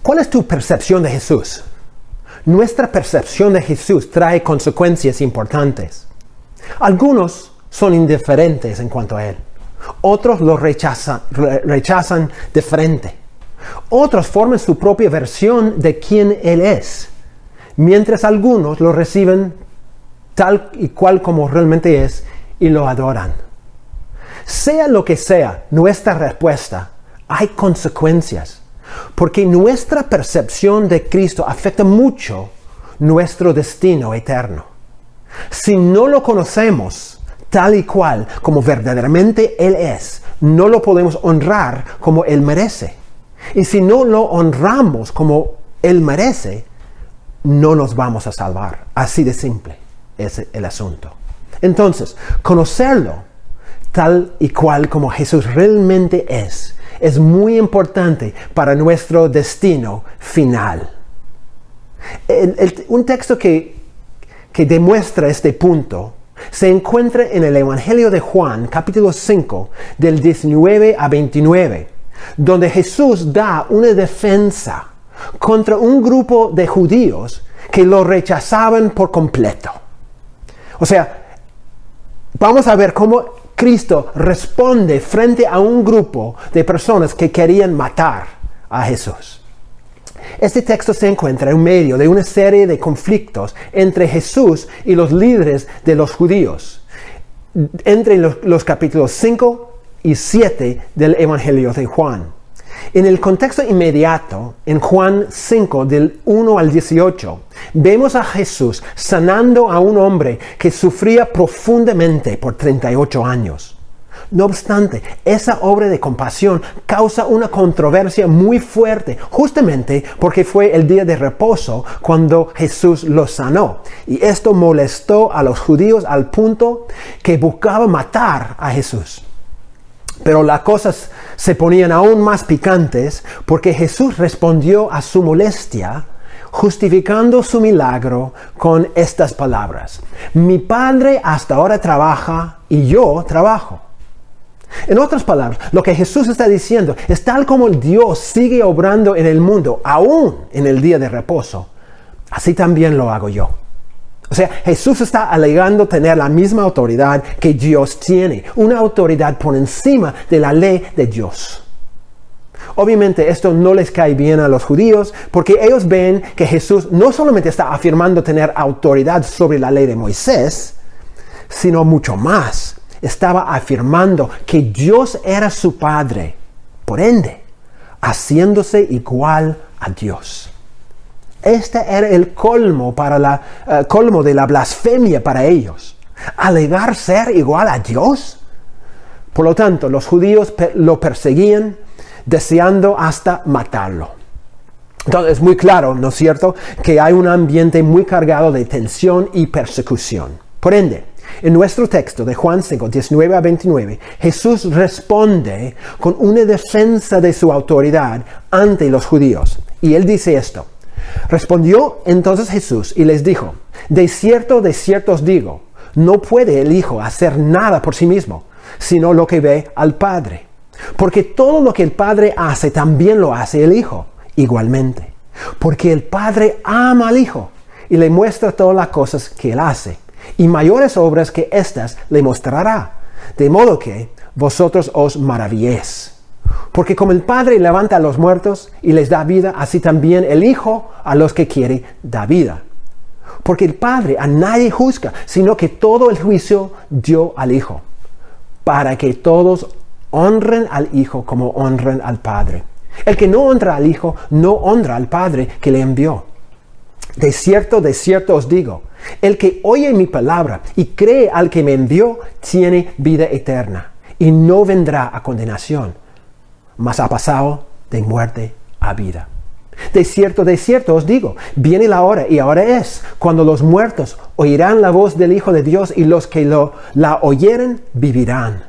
¿Cuál es tu percepción de Jesús? Nuestra percepción de Jesús trae consecuencias importantes. Algunos son indiferentes en cuanto a Él. Otros lo rechazan de frente. Otros forman su propia versión de quién Él es, mientras algunos lo reciben tal y cual como realmente es y lo adoran. Sea lo que sea nuestra respuesta, hay consecuencias, porque nuestra percepción de Cristo afecta mucho nuestro destino eterno. Si no lo conocemos tal y cual como verdaderamente Él es, no lo podemos honrar como Él merece. Y si no lo honramos como Él merece, no nos vamos a salvar. Así de simple es el asunto. Entonces, conocerlo tal y cual como Jesús realmente es muy importante para nuestro destino final. Un texto que demuestra este punto se encuentra en el Evangelio de Juan, capítulo 5, del 19 a 29, donde Jesús da una defensa contra un grupo de judíos que lo rechazaban por completo. O sea, vamos a ver cómo Cristo responde frente a un grupo de personas que querían matar a Jesús. Este texto se encuentra en medio de una serie de conflictos entre Jesús y los líderes de los judíos, entre los capítulos 5 y 7 del Evangelio de Juan. En el contexto inmediato, en Juan 5, del 1 al 18, vemos a Jesús sanando a un hombre que sufría profundamente por 38 años. No obstante, esa obra de compasión causa una controversia muy fuerte, justamente porque fue el día de reposo cuando Jesús lo sanó. Y esto molestó a los judíos al punto que buscaban matar a Jesús. Pero las cosas se ponían aún más picantes porque Jesús respondió a su molestia justificando su milagro con estas palabras: mi Padre hasta ahora trabaja y yo trabajo. En otras palabras, lo que Jesús está diciendo es tal como Dios sigue obrando en el mundo, aún en el día de reposo, así también lo hago yo. O sea, Jesús está alegando tener la misma autoridad que Dios tiene, una autoridad por encima de la ley de Dios. Obviamente esto no les cae bien a los judíos porque ellos ven que Jesús no solamente está afirmando tener autoridad sobre la ley de Moisés, sino mucho más. Estaba afirmando que Dios era su Padre, por ende, haciéndose igual a Dios. Este era el colmo de la blasfemia para ellos. ¿Alegar ser igual a Dios? Por lo tanto, los judíos lo perseguían, deseando hasta matarlo. Entonces es muy claro, ¿no es cierto?, que hay un ambiente muy cargado de tensión y persecución. Por ende, en nuestro texto de Juan 5, 19 a 29, Jesús responde con una defensa de su autoridad ante los judíos. Y él dice esto: respondió entonces Jesús y les dijo: de cierto os digo, no puede el Hijo hacer nada por sí mismo, sino lo que ve al Padre. Porque todo lo que el Padre hace, también lo hace el Hijo, igualmente. Porque el Padre ama al Hijo y le muestra todas las cosas que él hace. Y mayores obras que estas le mostrará, de modo que vosotros os maravilléis. Porque como el Padre levanta a los muertos y les da vida, así también el Hijo a los que quiere da vida. Porque el Padre a nadie juzga, sino que todo el juicio dio al Hijo, para que todos honren al Hijo como honran al Padre. El que no honra al Hijo, no honra al Padre que le envió. De cierto os digo, el que oye mi palabra y cree al que me envió, tiene vida eterna, y no vendrá a condenación, mas ha pasado de muerte a vida. De cierto os digo, viene la hora, y ahora es, cuando los muertos oirán la voz del Hijo de Dios, y los que la oyeren vivirán.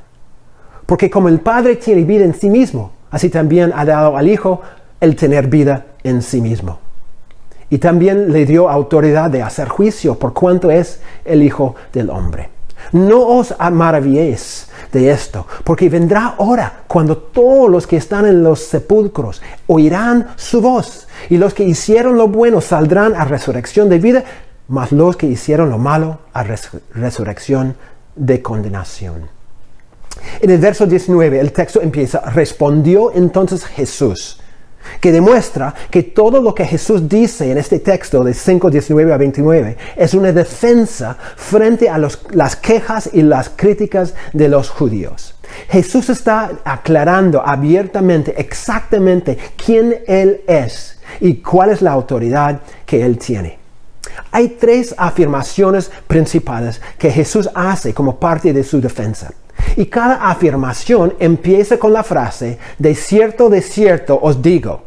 Porque como el Padre tiene vida en sí mismo, así también ha dado al Hijo el tener vida en sí mismo. Y también le dio autoridad de hacer juicio por cuanto es el Hijo del Hombre. No os maravilléis de esto, porque vendrá hora cuando todos los que están en los sepulcros oirán su voz, y los que hicieron lo bueno saldrán a resurrección de vida, mas los que hicieron lo malo a resurrección de condenación. En el verso 19 el texto empieza: respondió entonces Jesús, que demuestra que todo lo que Jesús dice en este texto de 5:19 a 29 es una defensa frente a las quejas y las críticas de los judíos. Jesús está aclarando abiertamente exactamente quién Él es y cuál es la autoridad que Él tiene. Hay 3 afirmaciones principales que Jesús hace como parte de su defensa. Y cada afirmación empieza con la frase: de cierto os digo.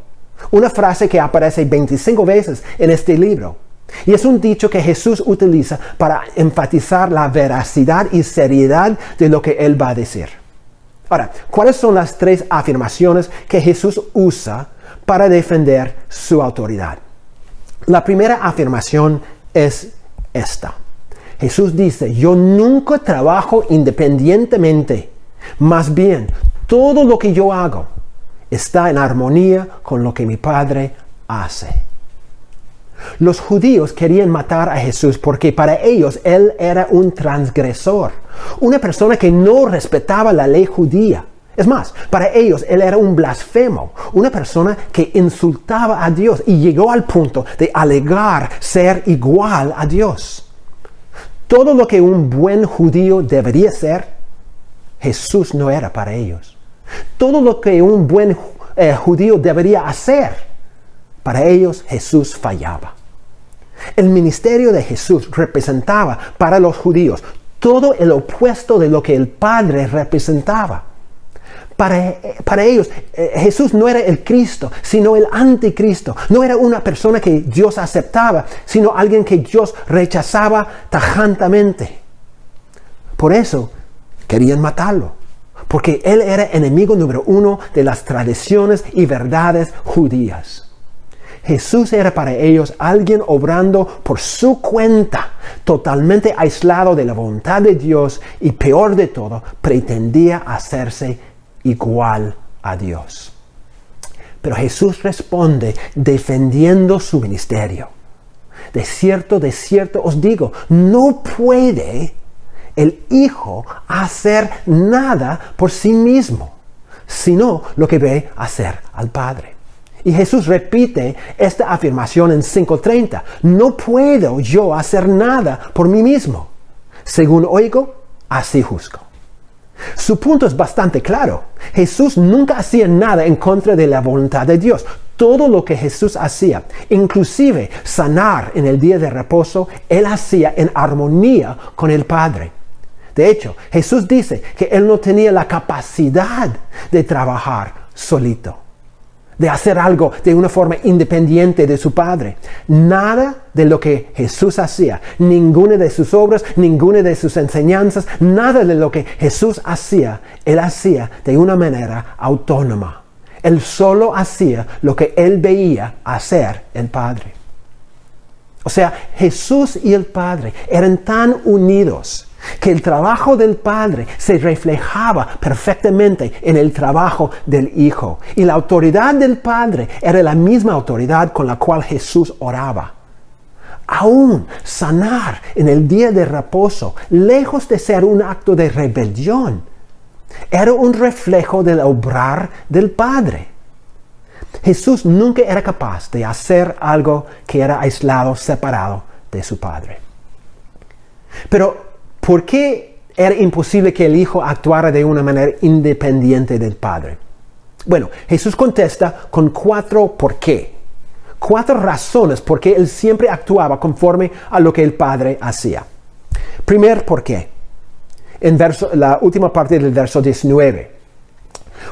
Una frase que aparece 25 veces en este libro. Y es un dicho que Jesús utiliza para enfatizar la veracidad y seriedad de lo que Él va a decir. Ahora, ¿cuáles son las 3 afirmaciones que Jesús usa para defender su autoridad? La primera afirmación es esta. Jesús dice: yo nunca trabajo independientemente. Más bien, todo lo que yo hago está en armonía con lo que mi Padre hace. Los judíos querían matar a Jesús porque para ellos Él era un transgresor, una persona que no respetaba la ley judía. Es más, para ellos Él era un blasfemo, una persona que insultaba a Dios y llegó al punto de alegar ser igual a Dios. Todo lo que un buen judío debería ser, Jesús no era para ellos. Todo lo que un buen judío debería hacer, para ellos Jesús fallaba. El ministerio de Jesús representaba para los judíos todo el opuesto de lo que el Padre representaba. Para ellos, Jesús no era el Cristo, sino el anticristo. No era una persona que Dios aceptaba, sino alguien que Dios rechazaba tajantemente. Por eso querían matarlo, porque Él era enemigo número 1 de las tradiciones y verdades judías. Jesús era para ellos alguien obrando por su cuenta, totalmente aislado de la voluntad de Dios y, peor de todo, pretendía hacerse igual a Dios. Pero Jesús responde defendiendo su ministerio. De cierto os digo, no puede el Hijo hacer nada por sí mismo, sino lo que ve hacer al Padre. Y Jesús repite esta afirmación en 5:30. No puedo yo hacer nada por mí mismo. Según oigo, así juzgo. Su punto es bastante claro. Jesús nunca hacía nada en contra de la voluntad de Dios. Todo lo que Jesús hacía, inclusive sanar en el día de reposo, Él hacía en armonía con el Padre. De hecho, Jesús dice que Él no tenía la capacidad de trabajar solito, de hacer algo de una forma independiente de su Padre. Nada de lo que Jesús hacía, ninguna de sus obras, ninguna de sus enseñanzas, nada de lo que Jesús hacía, Él hacía de una manera autónoma. Él solo hacía lo que Él veía hacer el Padre. O sea, Jesús y el Padre eran tan unidos que el trabajo del Padre se reflejaba perfectamente en el trabajo del Hijo. Y la autoridad del Padre era la misma autoridad con la cual Jesús oraba. Aún sanar en el día de reposo, lejos de ser un acto de rebelión, era un reflejo del obrar del Padre. Jesús nunca era capaz de hacer algo que era aislado, separado de su Padre. Pero ¿por qué era imposible que el Hijo actuara de una manera independiente del Padre? Bueno, Jesús contesta con 4 por qué. 4 razones por qué Él siempre actuaba conforme a lo que el Padre hacía. Primer por qué. En la última parte del verso 19.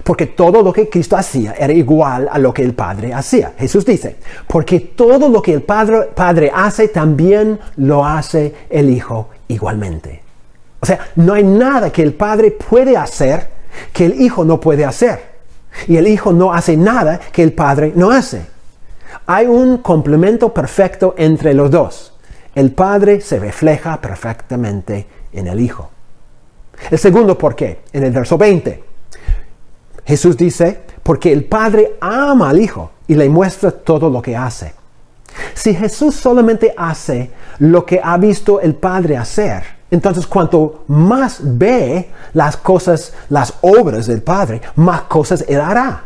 Porque todo lo que Cristo hacía era igual a lo que el Padre hacía. Jesús dice, porque todo lo que el Padre hace, también lo hace el Hijo igualmente. O sea, no hay nada que el Padre puede hacer que el Hijo no puede hacer. Y el Hijo no hace nada que el Padre no hace. Hay un complemento perfecto entre los dos. El Padre se refleja perfectamente en el Hijo. El segundo por qué, en el verso 20. Jesús dice, porque el Padre ama al Hijo y le muestra todo lo que hace. Si Jesús solamente hace lo que ha visto el Padre hacer, entonces cuanto más ve las cosas, las obras del Padre, más cosas Él hará.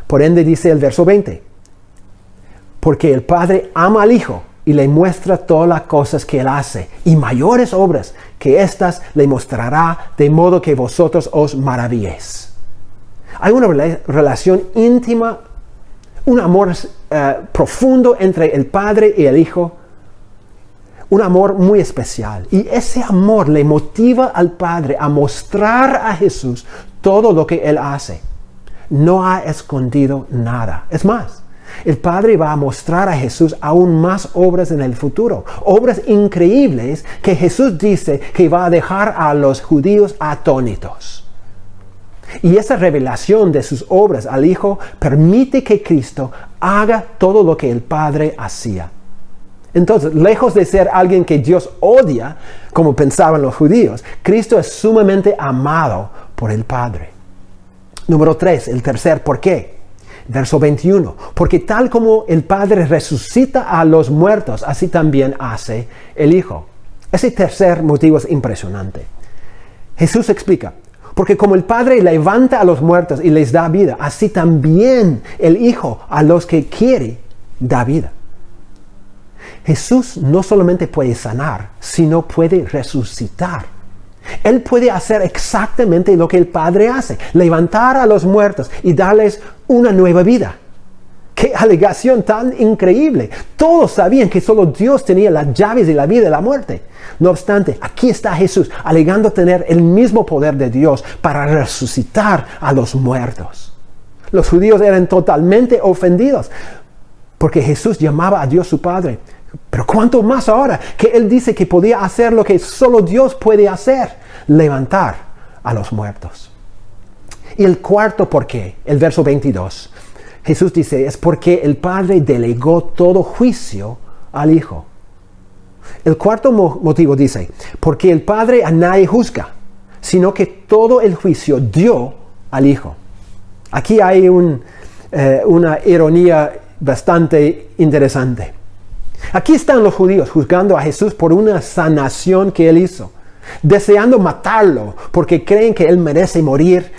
Por ende dice el verso 20, porque el Padre ama al Hijo y le muestra todas las cosas que Él hace, y mayores obras que éstas le mostrará, de modo que vosotros os maravilléis. Hay una relación íntima, un amor profundo entre el Padre y el Hijo, un amor muy especial. Y ese amor le motiva al Padre a mostrar a Jesús todo lo que Él hace. No ha escondido nada. Es más, el Padre va a mostrar a Jesús aún más obras en el futuro. Obras increíbles que Jesús dice que va a dejar a los judíos atónitos. Y esa revelación de sus obras al Hijo permite que Cristo haga todo lo que el Padre hacía. Entonces, lejos de ser alguien que Dios odia, como pensaban los judíos, Cristo es sumamente amado por el Padre. Número 3, el tercer por qué. Verso 21. Porque tal como el Padre resucita a los muertos, así también hace el Hijo. Ese tercer motivo es impresionante. Jesús explica, porque como el Padre levanta a los muertos y les da vida, así también el Hijo a los que quiere da vida. Jesús no solamente puede sanar, sino puede resucitar. Él puede hacer exactamente lo que el Padre hace, levantar a los muertos y darles una nueva vida. ¡Qué alegación tan increíble! Todos sabían que solo Dios tenía las llaves de la vida y la muerte. No obstante, aquí está Jesús alegando tener el mismo poder de Dios para resucitar a los muertos. Los judíos eran totalmente ofendidos porque Jesús llamaba a Dios su Padre. Pero cuánto más ahora que Él dice que podía hacer lo que solo Dios puede hacer, levantar a los muertos. Y el cuarto por qué, el verso 22. Jesús dice, es porque el Padre delegó todo juicio al Hijo. El cuarto motivo dice, porque el Padre a nadie juzga, sino que todo el juicio dio al Hijo. Aquí hay una ironía bastante interesante. Aquí están los judíos juzgando a Jesús por una sanación que Él hizo, deseando matarlo porque creen que Él merece morir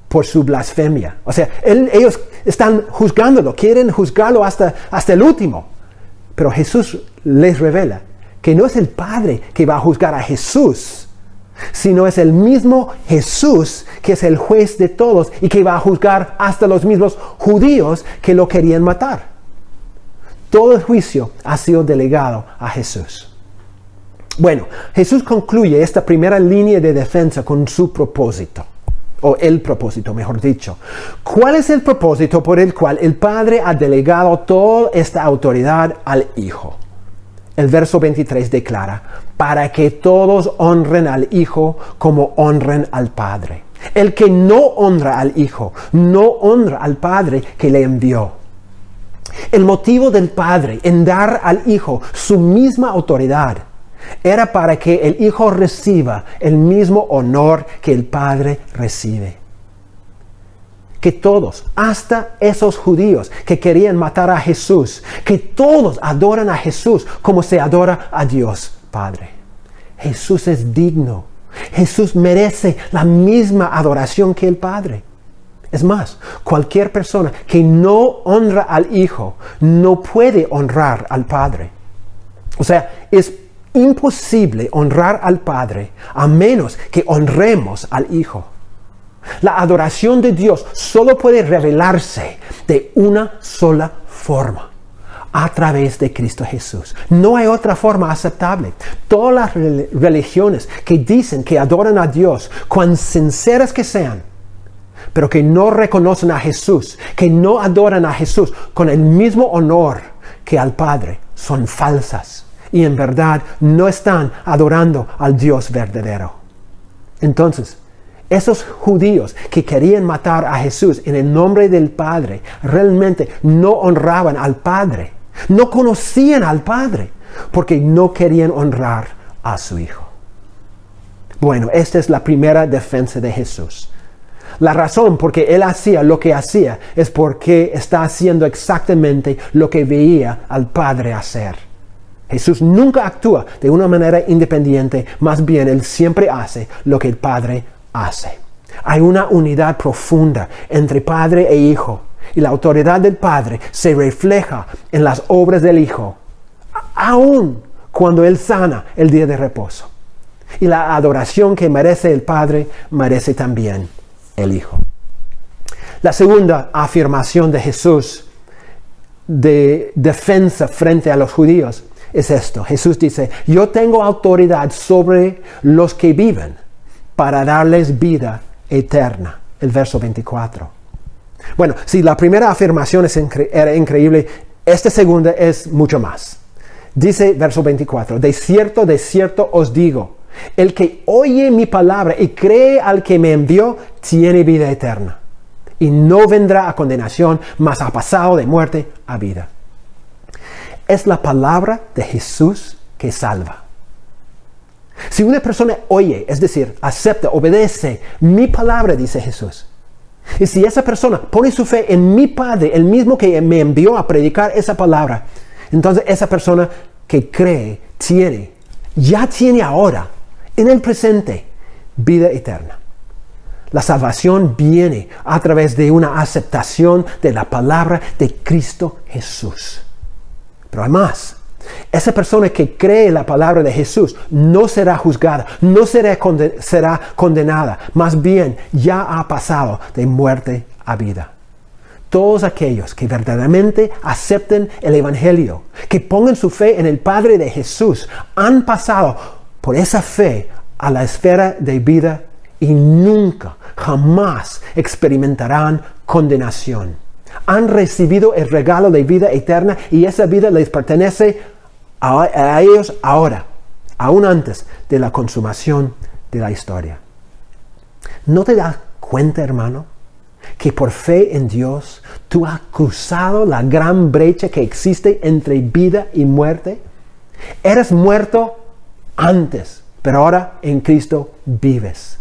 por su blasfemia. O sea, ellos están juzgándolo, quieren juzgarlo hasta el último. Pero Jesús les revela que no es el Padre que va a juzgar a Jesús, sino es el mismo Jesús que es el juez de todos y que va a juzgar hasta los mismos judíos que lo querían matar. Todo el juicio ha sido delegado a Jesús. Bueno, Jesús concluye esta primera línea de defensa con su propósito, o el propósito, mejor dicho. ¿Cuál es el propósito por el cual el Padre ha delegado toda esta autoridad al Hijo? El verso 23 declara, para que todos honren al Hijo como honren al Padre. El que no honra al Hijo, no honra al Padre que le envió. El motivo del Padre en dar al Hijo su misma autoridad era para que el Hijo reciba el mismo honor que el Padre recibe. Que todos, hasta esos judíos que querían matar a Jesús, que todos adoran a Jesús como se adora a Dios Padre. Jesús es digno. Jesús merece la misma adoración que el Padre. Es más, cualquier persona que no honra al Hijo no puede honrar al Padre. O sea, es imposible honrar al Padre a menos que honremos al Hijo. La adoración de Dios solo puede revelarse de una sola forma, a través de Cristo Jesús. No hay otra forma aceptable. Todas las religiones que dicen que adoran a Dios, cuán sinceras que sean, pero que no reconocen a Jesús, que no adoran a Jesús con el mismo honor que al Padre, son falsas y en verdad no están adorando al Dios verdadero. Entonces, esos judíos que querían matar a Jesús en el nombre del Padre, realmente no honraban al Padre, no conocían al Padre, porque no querían honrar a su Hijo. Bueno, esta es la primera defensa de Jesús. La razón por qué Él hacía lo que hacía es porque está haciendo exactamente lo que veía al Padre hacer. Jesús nunca actúa de una manera independiente, más bien Él siempre hace lo que el Padre hace. Hay una unidad profunda entre Padre e Hijo, y la autoridad del Padre se refleja en las obras del Hijo, aun cuando Él sana el día de reposo. Y la adoración que merece el Padre, merece también el Hijo. La segunda afirmación de Jesús de defensa frente a los judíos es esto. Jesús dice, yo tengo autoridad sobre los que viven para darles vida eterna. El verso 24. Bueno, si la primera afirmación era increíble, esta segunda es mucho más. Dice verso 24, de cierto os digo, el que oye mi palabra y cree al que me envió, tiene vida eterna. Y no vendrá a condenación, mas ha pasado de muerte a vida. Es la palabra de Jesús que salva. Si una persona oye, es decir, acepta, obedece mi palabra, dice Jesús. Y si esa persona pone su fe en mi Padre, el mismo que me envió a predicar esa palabra, entonces esa persona que cree, ya tiene ahora, en el presente, vida eterna. La salvación viene a través de una aceptación de la palabra de Cristo Jesús. Pero además, esa persona que cree la palabra de Jesús no será juzgada, no será condenada, más bien ya ha pasado de muerte a vida. Todos aquellos que verdaderamente acepten el Evangelio, que pongan su fe en el Padre de Jesús, han pasado por esa fe a la esfera de vida y nunca, jamás experimentarán condenación. Han recibido el regalo de vida eterna y esa vida les pertenece a ellos ahora, aún antes de la consumación de la historia. ¿No te das cuenta, hermano, que por fe en Dios tú has cruzado la gran brecha que existe entre vida y muerte? Eres muerto antes, pero ahora en Cristo vives.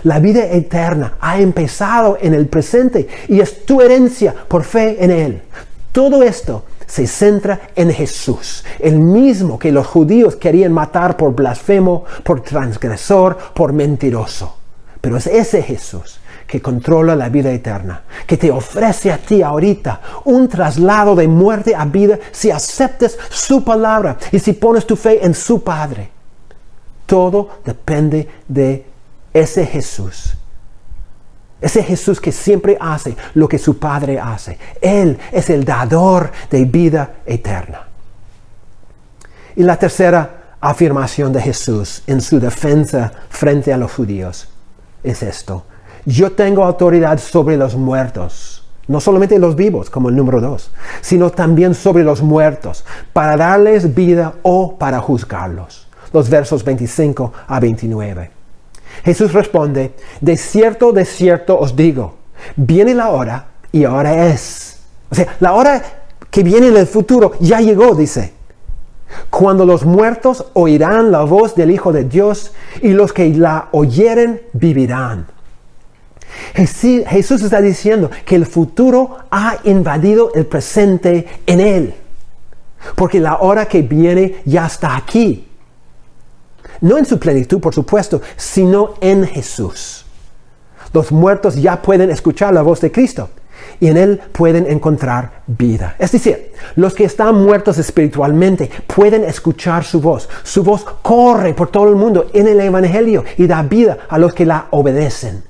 La vida eterna ha empezado en el presente y es tu herencia por fe en Él. Todo esto se centra en Jesús, el mismo que los judíos querían matar por blasfemo, por transgresor, por mentiroso. Pero es ese Jesús que controla la vida eterna, que te ofrece a ti ahorita un traslado de muerte a vida si aceptas su palabra y si pones tu fe en su Padre. Todo depende de ese Jesús. Ese Jesús que siempre hace lo que su Padre hace. Él es el dador de vida eterna. Y la tercera afirmación de Jesús en su defensa frente a los judíos es esto. Yo tengo autoridad sobre los muertos, no solamente los vivos como el número 2, sino también sobre los muertos, para darles vida o para juzgarlos. Los versos 25 a 29. Jesús responde, de cierto os digo, viene la hora y ahora es. O sea, la hora que viene en el futuro ya llegó, dice. Cuando los muertos oirán la voz del Hijo de Dios y los que la oyeren vivirán. Jesús está diciendo que el futuro ha invadido el presente en Él. Porque la hora que viene ya está aquí. No en su plenitud, por supuesto, sino en Jesús. Los muertos ya pueden escuchar la voz de Cristo y en Él pueden encontrar vida. Es decir, los que están muertos espiritualmente pueden escuchar su voz. Su voz corre por todo el mundo en el Evangelio y da vida a los que la obedecen.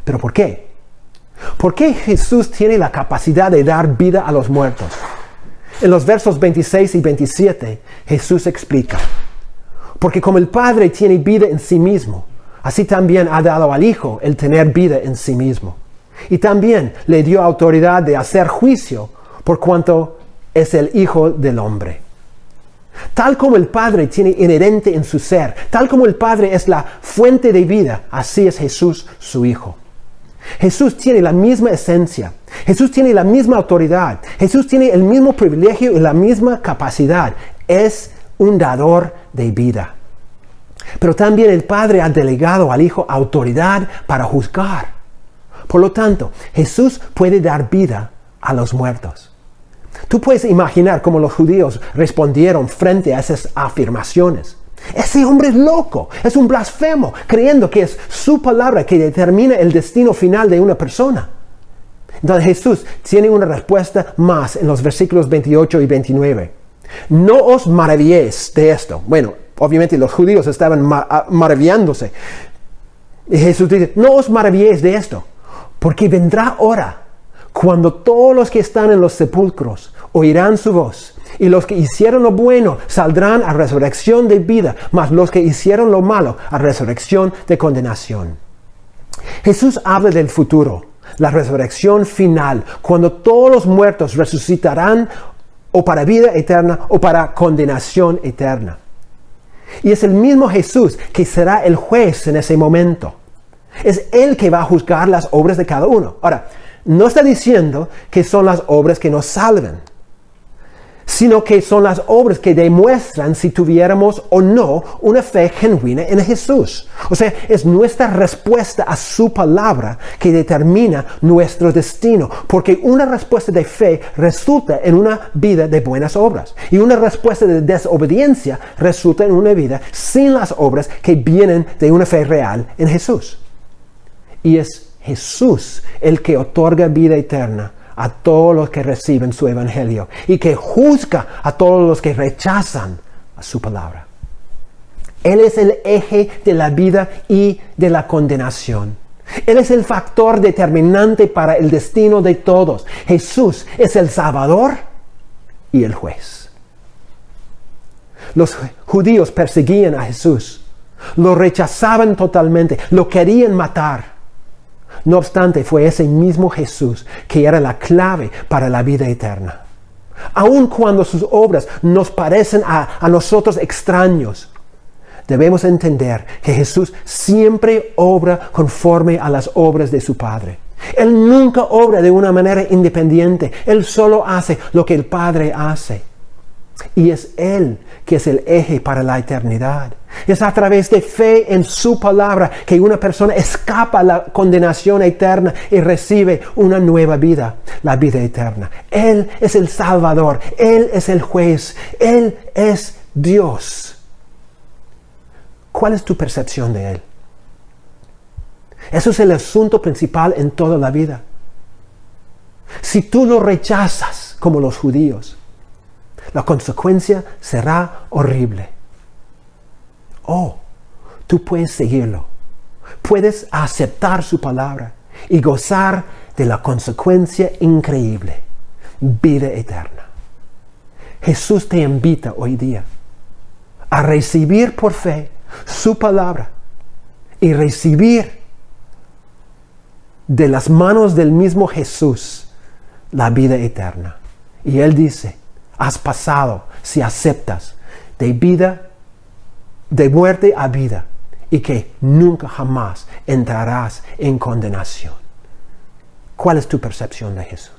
¿Pero por qué? ¿Por qué Jesús tiene la capacidad de dar vida a los muertos? En los versos 26 y 27, Jesús explica. Porque como el Padre tiene vida en sí mismo, así también ha dado al Hijo el tener vida en sí mismo. Y también le dio autoridad de hacer juicio por cuanto es el Hijo del Hombre. Tal como el Padre tiene inherente en su ser, tal como el Padre es la fuente de vida, así es Jesús su Hijo. Jesús tiene la misma esencia, Jesús tiene la misma autoridad, Jesús tiene el mismo privilegio y la misma capacidad. Es un dador de vida. Pero también el Padre ha delegado al Hijo autoridad para juzgar. Por lo tanto, Jesús puede dar vida a los muertos. Tú puedes imaginar cómo los judíos respondieron frente a esas afirmaciones. Ese hombre es loco, es un blasfemo, creyendo que es su palabra que determina el destino final de una persona. Entonces Jesús tiene una respuesta más en los versículos 28 y 29. No os maravilléis de esto. Bueno, obviamente los judíos estaban maravillándose. Y Jesús dice, no os maravilléis de esto, porque vendrá hora cuando todos los que están en los sepulcros oirán su voz, y los que hicieron lo bueno saldrán a resurrección de vida, mas los que hicieron lo malo a resurrección de condenación. Jesús habla del futuro, la resurrección final, cuando todos los muertos resucitarán o para vida eterna o para condenación eterna. Y es el mismo Jesús que será el juez en ese momento. Es Él que va a juzgar las obras de cada uno. Ahora, no está diciendo que son las obras que nos salven, sino que son las obras que demuestran si tuviéramos o no una fe genuina en Jesús. O sea, es nuestra respuesta a su palabra que determina nuestro destino, porque una respuesta de fe resulta en una vida de buenas obras, y una respuesta de desobediencia resulta en una vida sin las obras que vienen de una fe real en Jesús. Y es Jesús el que otorga vida eterna a todos los que reciben su evangelio y que juzga a todos los que rechazan a su palabra. Él es el eje de la vida y de la condenación. Él es el factor determinante para el destino de todos. Jesús es el Salvador y el juez. Los judíos perseguían a Jesús, lo rechazaban totalmente, lo querían matar. No obstante, fue ese mismo Jesús que era la clave para la vida eterna. Aun cuando sus obras nos parecen a nosotros extraños, debemos entender que Jesús siempre obra conforme a las obras de su Padre. Él nunca obra de una manera independiente. Él solo hace lo que el Padre hace. Y es Él que es el eje para la eternidad. Es a través de fe en su palabra que una persona escapa a la condenación eterna y recibe una nueva vida, la vida eterna. Él es el Salvador, Él es el juez, Él es Dios. ¿Cuál es tu percepción de Él? Eso es el asunto principal en toda la vida. Si tú lo rechazas como los judíos, la consecuencia será horrible. Oh, tú puedes seguirlo. Puedes aceptar su palabra y gozar de la consecuencia increíble, vida eterna. Jesús te invita hoy día a recibir por fe su palabra y recibir de las manos del mismo Jesús la vida eterna. Y Él dice, has pasado, si aceptas, de muerte a vida, y que nunca jamás entrarás en condenación. ¿Cuál es tu percepción de Jesús?